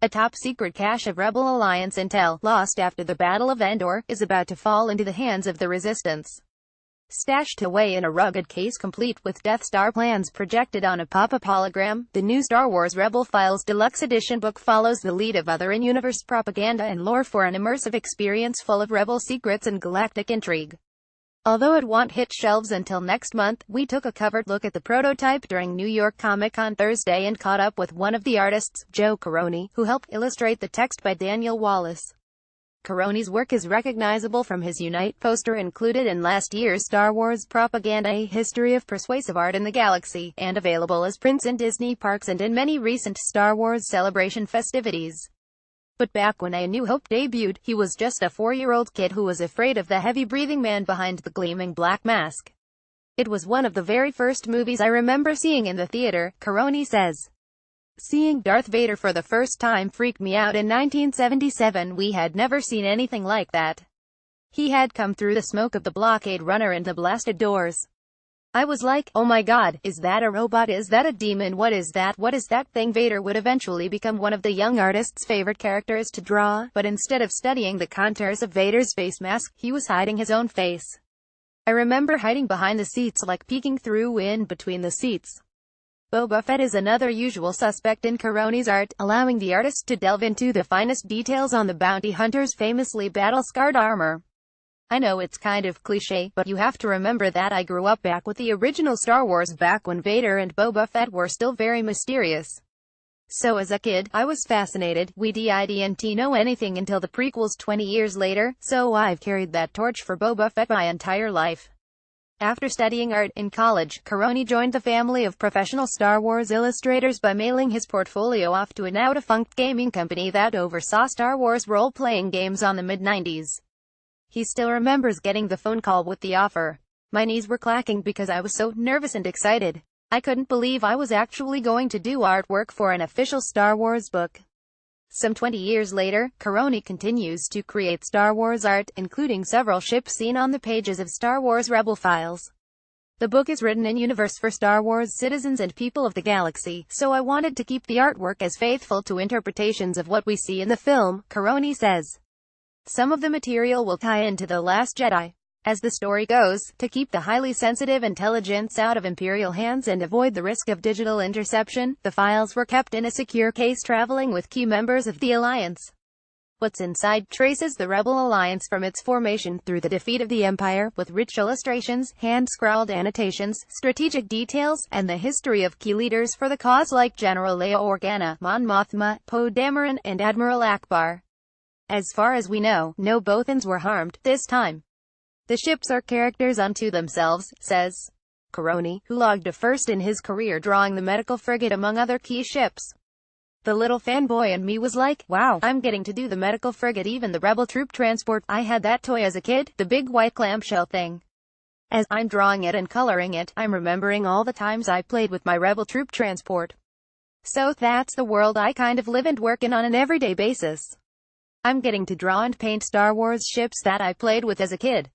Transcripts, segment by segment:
A top-secret cache of Rebel Alliance intel, lost after the Battle of Endor, is about to fall into the hands of the Resistance. Stashed away in a rugged case complete with Death Star plans projected on a pop-up hologram, the new Star Wars Rebel Files Deluxe Edition book follows the lead of other in-universe propaganda and lore for an immersive experience full of Rebel secrets and galactic intrigue. Although it won't hit shelves until next month, we took a covered look at the prototype during New York Comic Con Thursday and caught up with one of the artists, Joe Corroney, who helped illustrate the text by Daniel Wallace. Corroney's work is recognizable from his Unite poster included in last year's Star Wars Propaganda: A History of Persuasive Art in the Galaxy, and available as prints in Disney parks and in many recent Star Wars Celebration festivities. But back when A New Hope debuted, he was just a 4-year-old kid who was afraid of the heavy-breathing man behind the gleaming black mask. It was one of the very first movies I remember seeing in the theater, Corroney says. Seeing Darth Vader for the first time freaked me out in 1977. We had never seen anything like that. He had come through the smoke of the blockade runner and the blasted doors. I was like, oh my god, is that a robot? Is that a demon? What is that? What is that thing? Vader would eventually become one of the young artist's favorite characters to draw, but instead of studying the contours of Vader's face mask, he was hiding his own face. I remember hiding behind the seats, like peeking through in between the seats. Boba Fett is another usual suspect in Corroney's art, allowing the artist to delve into the finest details on the bounty hunter's famously battle-scarred armor. I know it's kind of cliché, but you have to remember that I grew up back with the original Star Wars, back when Vader and Boba Fett were still very mysterious. So as a kid, I was fascinated. We didn't know anything until the prequels 20 years later, so I've carried that torch for Boba Fett my entire life. After studying art in college, Corroney joined the family of professional Star Wars illustrators by mailing his portfolio off to a now-defunct gaming company that oversaw Star Wars role-playing games on the mid-90s. He still remembers getting the phone call with the offer. My knees were clacking because I was so nervous and excited. I couldn't believe I was actually going to do artwork for an official Star Wars book. Some 20 years later, Corroney continues to create Star Wars art, including several ships seen on the pages of Star Wars Rebel Files. The book is written in universe for Star Wars citizens and people of the galaxy, so I wanted to keep the artwork as faithful to interpretations of what we see in the film, Corroney says. Some of the material will tie into The Last Jedi. As the story goes, to keep the highly sensitive intelligence out of Imperial hands and avoid the risk of digital interception, the files were kept in a secure case traveling with key members of the Alliance. What's inside traces the Rebel Alliance from its formation through the defeat of the Empire, with rich illustrations, hand-scrawled annotations, strategic details, and the history of key leaders for the cause like General Leia Organa, Mon Mothma, Poe Dameron, and Admiral Akbar. As far as we know, no Bothans were harmed this time. The ships are characters unto themselves, says Corroney, who logged a first in his career drawing the medical frigate among other key ships. The little fanboy in me was like, wow, I'm getting to do the medical frigate, even the rebel troop transport. I had that toy as a kid, the big white clamshell thing. As I'm drawing it and coloring it, I'm remembering all the times I played with my rebel troop transport. So that's the world I kind of live and work in on an everyday basis. I'm getting to draw and paint Star Wars ships that I played with as a kid.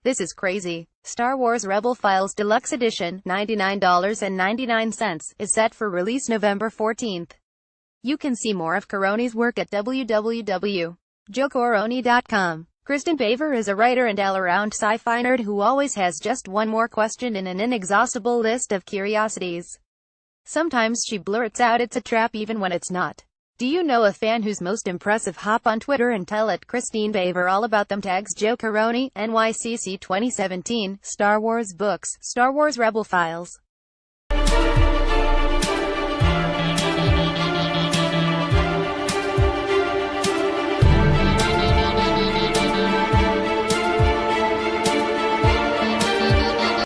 This is crazy. Star Wars Rebel Files Deluxe Edition, $99.99, is set for release November 14th. You can see more of Corroney's work at www.joecorroney.com. Kristen Baver is a writer and all-around sci-fi nerd who always has just one more question in an inexhaustible list of curiosities. Sometimes she blurts out it's a trap even when it's not. Do you know a fan who's most impressive? Hop on Twitter and tell Christine Baver all about them. Tags Joe Corroney, Nycc 2017, Star Wars Books, Star Wars Rebel Files.